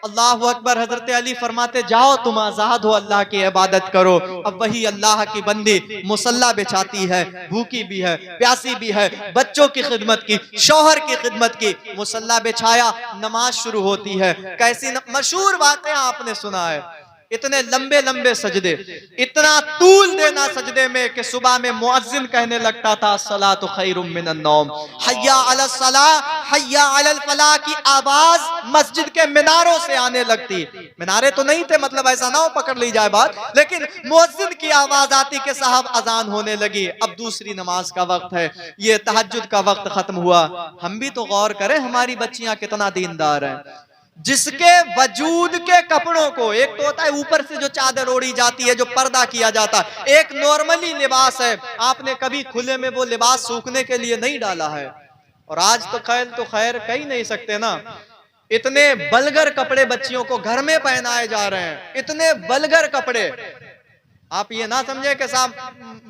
अल्लाह अकबर। हजरत अली फरमाते जाओ तुम आजाद हो, अल्लाह की इबादत करो। अब वही अल्लाह की बंदी मुसल्ला बिछाती है, भूखी भी है, प्यासी भी है, बच्चों की खिदमत की, शौहर की खिदमत की, मुसल्ला बिछाया, नमाज शुरू होती है। कैसी मशहूर बातें आपने सुना है, इतने लंबे लंबे सजदे, इतना तूल देना सजदे में कि सुबह में मुअज्जिन कहने लगता था अस्सलातु खैरुम मिनन नौम, हय्या अलस सलाह हय्या अलल फलाह की आवाज मस्जिद के मीनारों से आने लगती। मीनारे तो नहीं थे, मतलब ऐसा ना हो पकड़ ली जाए बात, लेकिन मुअज्जिन की आवाज आती कि साहब अजान होने लगी, अब दूसरी नमाज का वक्त है, ये तहज्जुद का वक्त खत्म हुआ। हम भी तो गौर करें हमारी बच्चियां कितना दीनदार हैं, जिसके वजूद के कपड़ों को, एक तो होता है ऊपर से जो चादर ओढ़ी जाती है, जो पर्दा किया जाता है, एक नॉर्मली लिबास है, आपने कभी खुले में वो लिबास सूखने के लिए नहीं डाला है। और आज तो खैर कह ही नहीं सकते ना, इतने बलगर कपड़े बच्चियों को घर में पहनाए जा रहे हैं, इतने बलगर कपड़े। आप ये ना समझे कि साहब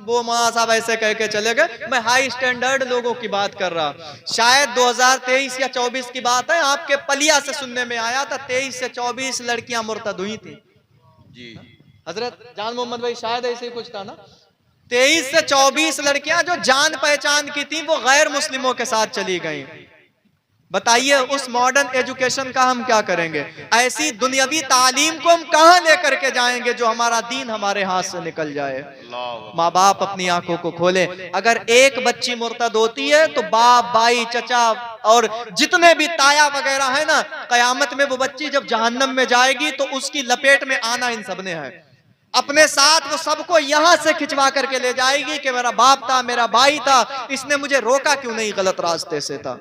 वो मौलाना साहब ऐसे कह के चले गए, मैं हाई स्टैंडर्ड लोगों की बात कर रहा। शायद 2023 या 24 की बात है, आपके पलिया से सुनने में आया था 23 से 24 लड़कियां मुर्तद हुई थी जी हजरत जान मोहम्मद भाई, शायद ऐसे ही कुछ था ना। 23 से 24 लड़कियां जो जान पहचान की थी वो गैर मुस्लिमों के साथ चली गई। बताइए उस मॉडर्न एजुकेशन का हम क्या करेंगे? ऐसी दुनियावी तालीम को हम कहां लेकर के जाएंगे जो हमारा दीन हमारे हाथ से निकल जाए? माँ बाप अपनी आंखों को खोले। अगर एक बच्ची मुर्तद होती है तो बाप, भाई, चचा और जितने भी ताया वगैरह है ना, कयामत में वो बच्ची जब जहन्नम में जाएगी तो उसकी लपेट में आना इन सबने है। अपने साथ वो सबको यहां से खिंचवा करके ले जाएगी कि मेरा बाप था, मेरा भाई था, इसने मुझे रोका क्यों नहीं, गलत रास्ते से था।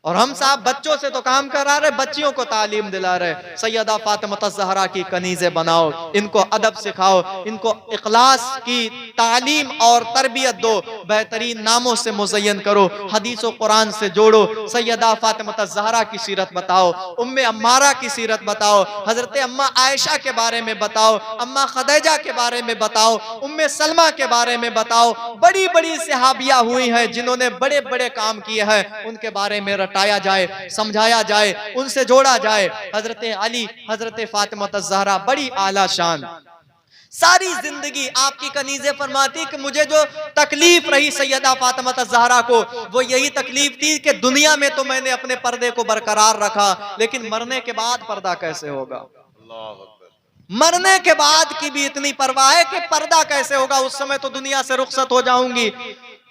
और हम साहब बच्चों से तो काम करा रहे, बच्चियों को तालीम दिला रहे। सैयदा फातिमा ज़हरा की कनीज़े बनाओ, इनको अदब सिखाओ, इनको इखलास की तालीम और तरबियत दो, बेहतरीन नामों से मुज़य्यन करो, हदीस और कुरान से जोड़ो। सैयदा फातिमा ज़हरा की सीरत बताओ, उम्मे अम्मारा की सीरत बताओ, हजरत अम्मा आयशा के बारे में बताओ, अम्मा खदीजा के बारे में बताओ, उम्मे सलमा के बारे में बताओ। बड़ी बड़ी सहाबिया हुई हैं जिन्होंने बड़े बड़े काम किए हैं, उनके बारे में रटाया जाए, समझाया जाए, उनसे जोड़ा जाए। हजरत अली, हजरत फातिमा ज़हरा बड़ी आला शान। सारी जिंदगी आपकी कनीज़े फरमाती कि मुझे जो तकलीफ रही सैयदा फातिमा ज़हरा को, वो यही तकलीफ थी कि दुनिया में तो मैंने अपने पर्दे को बरकरार रखा, लेकिन मरने के बाद पर्दा कैसे होगा। अल्लाह अकबर। मरने के बाद की भी इतनी परवाह है कि पर्दा कैसे होगा। उस समय तो दुनिया से रुखसत हो जाऊंगी,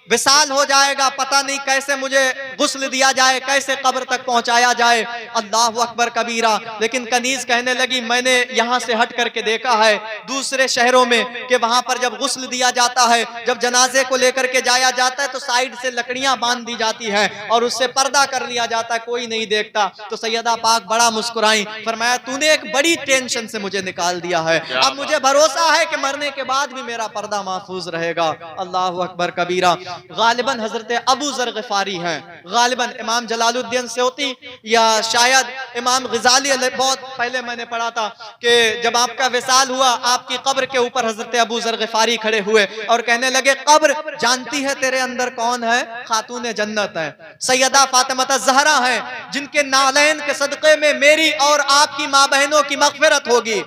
विसाल हो जाएगा, पता नहीं कैसे मुझे गुस्ल दिया जाए, कैसे कब्र तक पहुंचाया जाए। अल्लाह अकबर कबीरा। लेकिन कनीज कहने लगी, मैंने यहाँ से हट करके देखा है दूसरे शहरों में कि वहां पर जब गुस्ल दिया जाता है, जब जनाजे को लेकर के जाया जाता है तो साइड से लकड़ियां बांध दी जाती है और उससे पर्दा कर लिया जाता है, कोई नहीं देखता। तो सैयदा पाक बड़ा मुस्कुराई, फरमाया तूने एक बड़ी टेंशन से मुझे निकाल दिया है, अब मुझे भरोसा है कि मरने के बाद भी मेरा पर्दा महफूज रहेगा। अल्लाह अकबर कबीरा। गालिबन हजरत अबू ज़र ग़िफ़ारी हैं, गालिबन इमाम जलालुद्दीन सयूती या शायद इमाम ग़ज़ाली, बहुत पहले मैंने पढ़ा था कि जब आपका विसाल हुआ, आपकी कब्र के ऊपर हजरत अबू ज़र ग़िफ़ारी खड़े हुए और कहने लगे, कब्र जानती है तेरे अंदर कौन है? खातून जन्नत है, सैयदा फातिमा ज़हरा है, जिनके नालैन के सदक़े में मेरी और आपकी माँ बहनों की मग़फ़िरत होगी।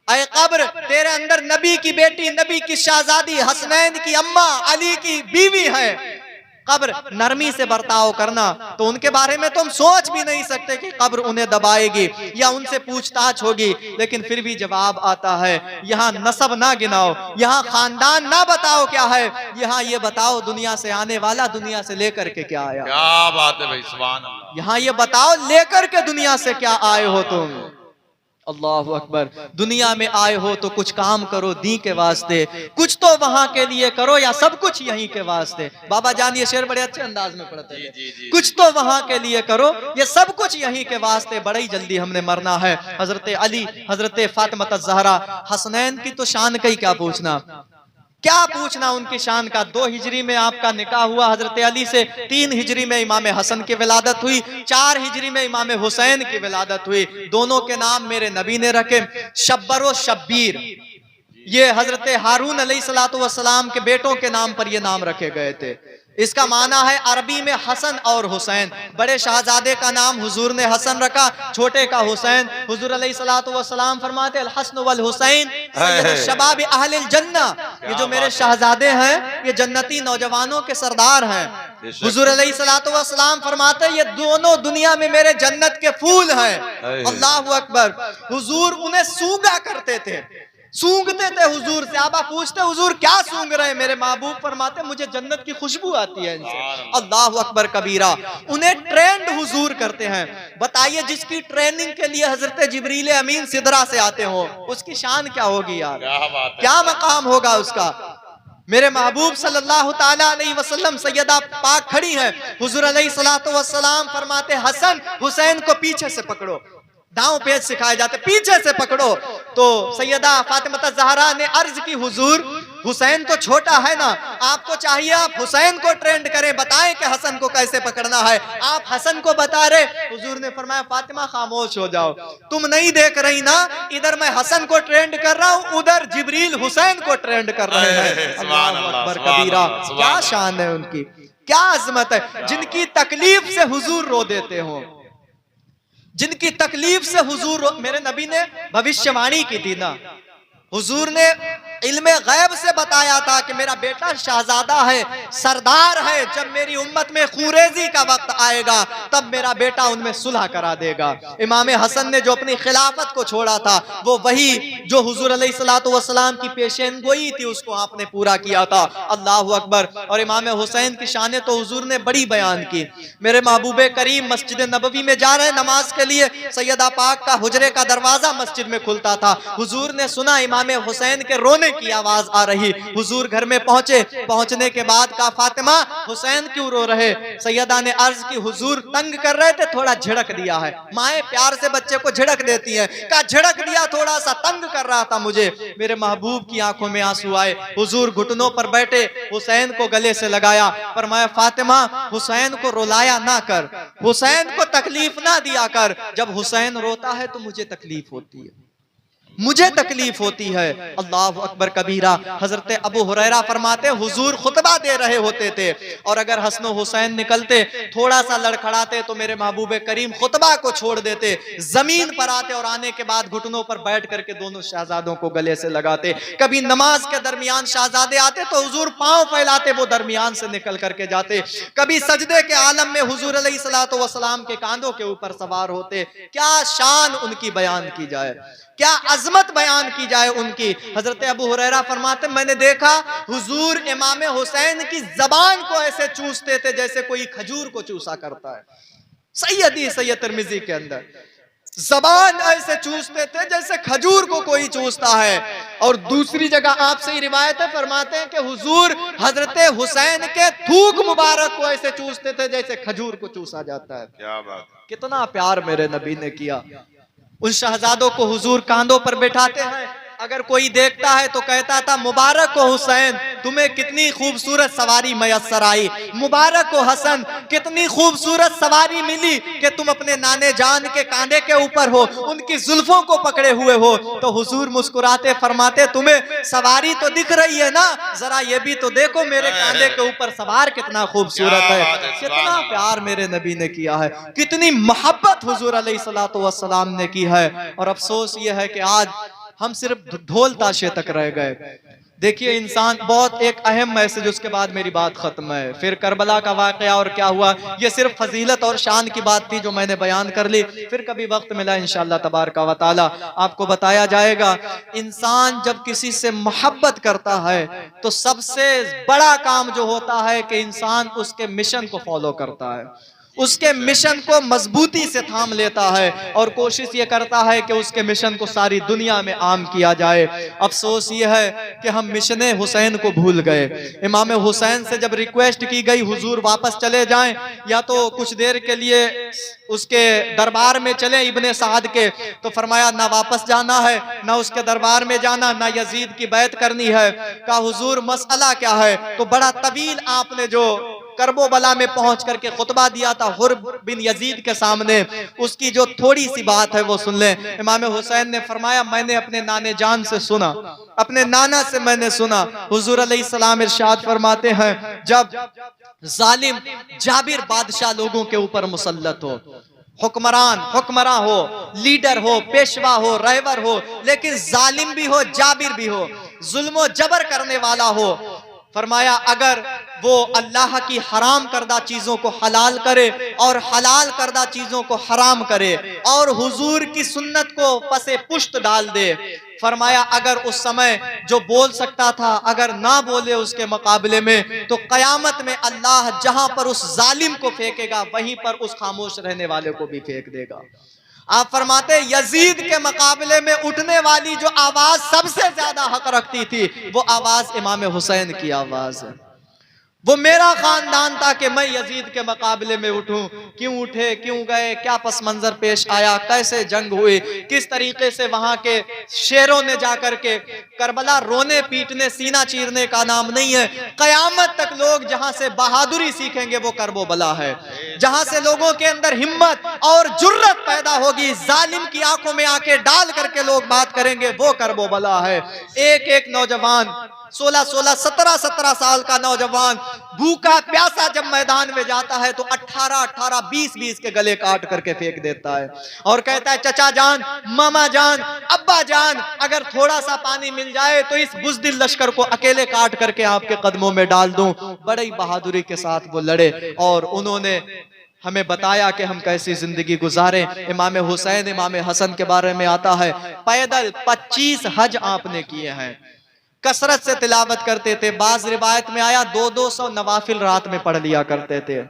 ऐ कब्र, तेरे अंदर नबी की बेटी, नबी की शहजादी, हसनैन की अम्मा, अली की बीवी है। कब्र नरमी से बर्ताव करना, तो उनके बारे में तुम सोच भी नहीं सकते कि कब्र उन्हें दबाएगी या उनसे पूछताछ होगी। लेकिन फिर भी जवाब आता है, यहाँ नसब ना गिनाओ, यहाँ खानदान ना बताओ क्या है, यहाँ ये बताओ दुनिया से आने वाला दुनिया से लेकर के क्या आया। क्या बात है भाई, सुभान अल्लाह। यहाँ ये बताओ लेकर के दुनिया से क्या आए हो तुम। अल्लाह अकबर। दुनिया में आए हो तो कुछ काम करो दी के वास्ते, कुछ तो वहां के लिए करो या सब कुछ यहीं के वास्ते। बाबा जान ये शेर बड़े अच्छे अंदाज में पढ़ते हैं, कुछ तो वहां के लिए करो, ये सब कुछ यहीं के वास्ते, बड़ा ही जल्दी हमने मरना है। हजरत अली, हजरत फातिमा ज़हरा, हसनैन की तो शान का ही क्या पूछना, क्या पूछना उनकी शान का। 2 हिजरी में आपका निकाह हुआ हजरत अली से, 3 हिजरी में इमाम हसन की विलादत हुई, 4 हिजरी में इमाम हुसैन की विलादत हुई। दोनों के नाम मेरे नबी ने रखे, शब्बर व शब्बीर। ये हजरत हारून अलैहिस्सलातु वस्सलाम के बेटों के नाम पर ये नाम रखे गए थे। इसका माना है अरबी में हसन और हुसैन। बड़े शाहजादे का नाम हुजूर ने हसन रखा, छोटे का हुसैन। हुजूर अलैहिस्सलातु वस्सलाम फरमाते अल हसन वल हुसैन सय्यद शबाब अहलिल जन्ना, ये जो मेरे शहजादे हैं ये जन्नती नौजवानों के सरदार हैं। हुजूर अलैहिस्सलातु वस्सलाम फरमाते ये दोनों दुनिया में मेरे जन्नत के फूल हैं। अल्लाहु अकबर। हुजूर उन्हें सूंघा करते थे, सूंघते थे हुजूर से। आप पूछते हुजूर क्या सूंघ रहे हैं? मेरे महबूब फरमाते मुझे जन्नत की खुशबू आती है इनसे। अल्लाह अकबर कबीरा। उन्हें ट्रेंड हुजूर करते हैं। बताइए जिसकी ट्रेनिंग के लिए हजरत जिब्रील अमीन सिदरा से आते हो, उसकी शान क्या होगी यार, क्या मकाम होगा उसका। मेरे महबूब सल्लल्लाहु ताला अलैहि वसल्लम, सैयदा पाक खड़ी हैं, हुजूर अलैहिस्सलातु वस्सलाम फरमाते हसन हुसैन को पीछे से पकड़ो। दांव पेच सिखाए जाते, पीछे से पकड़ो। तो सैयदा फातिमा ज़हरा ने अर्ज की, हुजूर हुसैन तो छोटा है ना, आपको चाहिए आप हुसैन को ट्रेंड करें, बताएं कि हसन को कैसे पकड़ना है। आप हसन को बता रहे। हुजूर ने फरमाया फातिमा खामोश हो जाओ, तुम नहीं देख रही ना, इधर मैं हसन को ट्रेंड कर रहा हूँ, उधर जिब्रील हुसैन को ट्रेंड कर रहे हैं। अल्लाह अकबर कबीरा। क्या शान है उनकी, क्या अजमत है। जिनकी तकलीफ से हुजूर रो देते हो, जिनकी तकलीफ से हुजूर, मेरे नबी ने भविष्यवाणी की थी ना, हुजूर ने इल्मे गैब से बताया था कि मेरा बेटा शहजादा है, सरदार है, जब मेरी उम्मत में खुरेजी का वक्त आएगा तब मेरा बेटा उनमें सुलह करा देगा। इमाम हसन ने जो अपनी खिलाफत को छोड़ा था, वो वही जो हुजूर अलैहिस्सलातु वस्सलाम की पेशेनगोई थी उसको आपने पूरा किया था। अल्लाहु अकबर। और इमाम हुसैन की शान तो हुजूर ने बड़ी बयान की। मेरे महबूबे करीम मस्जिद नबवी में जा रहे नमाज के लिए, सैयदा पाक का हुजरे का दरवाजा मस्जिद में खुलता था। हुजूर ने सुना इमाम हुसैन के रोने की आवाज आ रही। हुजूर घर में पहुंचे, पहुंचने के बाद कहा फातिमा हुसैन क्यों रो रहे? सैयदा ने अर्ज की हुजूर तंग कर रहे थे, थोड़ा झिड़क दिया है। माए प्यार से बच्चे को झिड़क देती हैं, कहा झिड़क दिया, थोड़ा सा तंग कर रहा था मुझे। मेरे महबूब की आंखों में आंसू आए। हुजूर घुटनों पर बैठे, हुसैन को गले से लगाया, फरमाया फातिमा हुसैन को रुलाया ना कर, हुसैन को तकलीफ ना दिया कर, जब हुसैन रोता है तो मुझे तकलीफ होती है। मुझे तकलीफ होती है। अल्लाह अकबर कबीरा। हजरत अबू हुरैरा फरमाते हुजूर खुतबा दे रहे होते थे और अगर हसन हुसैन निकलते, थोड़ा सा लड़खड़ाते तो मेरे महबूब करीम खुतबा को छोड़ देते, जमीन पर आते और आने के बाद घुटनों पर बैठ करके दोनों शहजादों को गले से लगाते। कभी नमाज के दरमियान शहजादे आते तो हुजूर पांव फैलाते, वो दरमियान से निकल करके जाते। कभी सजदे के आलम में हुजूर अलैहिस्सलातु वस्सलाम के कांधों के ऊपर सवार होते। क्या शान उनकी बयान की जाए, क्या अजमत बयान की जाए उनकी। हजरत अबू हुरैरा फरमाते मैंने देखा हुजूर इमाम हुसैन की जबान को ऐसे चूसते थे जैसे कोई खजूर को चूसा करता है। सैयद तिरमिजी के अंदर जबान ऐसे चूसते थे जैसे खजूर को कोई चूसता है। और दूसरी जगह आपसे ही रिवायत है, फरमाते हैं कि हुजूर हजरत हुसैन के थूक मुबारक को ऐसे चूसते थे जैसे खजूर को चूसा जाता है। क्या बात। कितना प्यार मेरे नबी ने किया। उन शहजादों को हुजूर कांधों पर बैठाते हैं, अगर कोई देखता है तो कहता था मुबारक हो हुसैन, तुम्हें कितनी खूबसूरत सवारी मयस्सर आई। मुबारक हो हसन, कितनी खूबसूरत सवारी मिली कि तुम अपने नाने जान के कांधे के ऊपर हो, उनकी जुल्फों को पकड़े हुए हो। तो हुजूर मुस्कुराते फरमाते तुम्हें सवारी तो दिख रही है ना, जरा ये भी तो देखो मेरे कांधे के ऊपर सवार कितना खूबसूरत है। कितना प्यार मेरे नबी ने किया है, कितनी मोहब्बत हुजूर अलैहिस्सलातु वस्सलाम ने की है। और अफसोस ये है कि आज हम सिर्फ ढोल ताशे तक रह गए। देखिए इंसान बहुत एक अहम मैसेज, उसके बाद मेरी बात खत्म है। फिर करबला का वाकया और क्या हुआ, ये सिर्फ फजीलत और शान की बात थी जो मैंने बयान कर ली। फिर कभी वक्त मिला इंशाअल्लाह तबारक व तआला आपको बताया जाएगा। इंसान जब किसी से मोहब्बत करता है तो सबसे बड़ा काम जो होता है कि इंसान उसके मिशन को फॉलो करता है, उसके मिशन को मजबूती से थाम लेता है और कोशिश ये करता है कि उसके मिशन को सारी दुनिया में आम किया जाए। अफसोस ये है कि हम मिशन हुसैन को भूल गए। इमाम हुसैन से जब रिक्वेस्ट की गई हुजूर वापस चले जाएं, या तो कुछ देर के लिए उसके दरबार में चले इब्ने साद के, तो फरमाया ना वापस जाना है, ना उसके दरबार में जाना, ना यजीद की बैत करनी है। कहा हुजूर मसला क्या है? तो बड़ा तवील आपने जो करबो बला में पहुंच करके खुतबा दिया था हुर बिन यजीद के सामने, उसकी जो थोड़ी सी बात है वो सुन लें। इमाम हुसैन ने फरमाया मैंने अपने नाने जान से सुना, अपने नाना से मैंने सुना। हुजूर अलैहिस्सलाम इरशाद फरमाते हैं जब जालिम जाबिर बादशाह लोगों के ऊपर मुसल्लत हो, हुक्मरान हो, लीडर हो, पेशवा हो, रहबर हो, लेकिन जालिम भी हो, जाबिर भी हो, जुल्म जबर करने वाला हो, फरमाया अगर वो अल्लाह की हराम करदा चीजों को हलाल करे और हलाल करदा चीजों को हराम करे और हुजूर की सुन्नत को पसे पुश्त डाल दे, फरमाया अगर उस समय जो बोल सकता था अगर ना बोले उसके मुकाबले में, तो कयामत में अल्लाह जहां पर उस जालिम को फेंकेगा वहीं पर उस खामोश रहने वाले को भी फेंक देगा। आप फरमाते यजीद के मुकाबले में उठने वाली जो आवाज सबसे ज्यादा हक रखती थी वो आवाज इमाम हुसैन की आवाज है। वो मेरा खानदान था कि मैं यजीद के मुकाबले में उठूं। क्यों उठे, क्यों गए, क्या पस मंजर पेश आया, कैसे जंग हुई, किस तरीके से वहां के शेरों ने जाकर के करबला रोने पीटने सीना चीरने का नाम नहीं है। कयामत तक लोग जहां से बहादुरी सीखेंगे वो करबो बला है, जहां से लोगों के अंदर हिम्मत और जुर्रत पैदा होगी, जालिम की आंखों में आंखें डाल करके लोग बात करेंगे, वो करबो बला है। एक एक नौजवान 16-16, 17-17 साल का नौजवान भूखा प्यासा जब मैदान में जाता है तो 18-18, 20-20 के गले काट करके फेंक देता है और कहता है चचा जान, मामा जान, अब्बा जान, अगर थोड़ा सा पानी मिल जाए तो इस बुज़दिल लश्कर को अकेले काट करके आपके कदमों में डाल दूं। बड़ी बहादुरी के साथ वो लड़े और उन्होंने हमें बताया कि हम कैसी जिंदगी गुजारे। इमाम हुसैन इमाम हसन के बारे में आता है पैदल 25 हज आपने किए हैं, कसरत से तिलावत करते थे। बाज रिवायत में आया 200 नवाफिल रात में पढ़ लिया करते थे,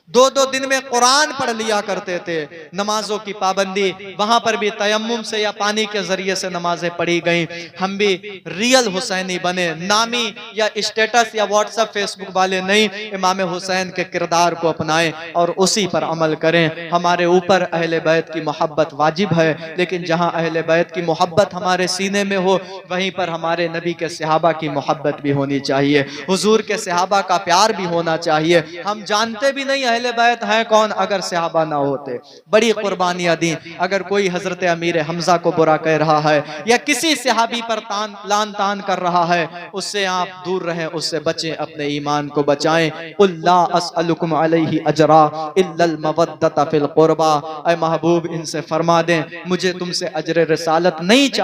2 दिन में कुरान पढ़ लिया करते थे। नमाजों की पाबंदी, वहां पर भी तयम्मुम से या पानी के जरिए से नमाजें पढ़ी गई। हम भी रियल हुसैनी बने, नामी या स्टेटस या व्हाट्सएप फेसबुक वाले नहीं, इमाम हुसैन के किरदार को अपनाएं और उसी पर अमल करें। हमारे ऊपर अहले बैत की मोहब्बत वाजिब है, लेकिन जहां अहले बैत की मोहब्बत हमारे सीने में हो वहीं पर हमारे नबी के सहाबा की मोहब्बत भी होनी चाहिए, हुजूर के सहाबा का प्यार भी होना चाहिए। हम जानते भी नहीं अहले बैत हैं कौन अगर सहाबा ना होते। बड़ी कुर्बानियां दी। अगर कोई हजरत अमीर हमजा को बुरा कह रहा है या किसी सहाबी पर लान तान कर रहा है, उससे आप दूर रहें, उससे बचें, अपने ईमान को बचाएं। कुल्ला अस्अलुकुम अलैहि अजरा इल्लल मवद्दत फिल कुर्बा। ऐ महबूब इनसे फरमा दें मुझे तुमसे अजर रिसालत नहीं चाहिए।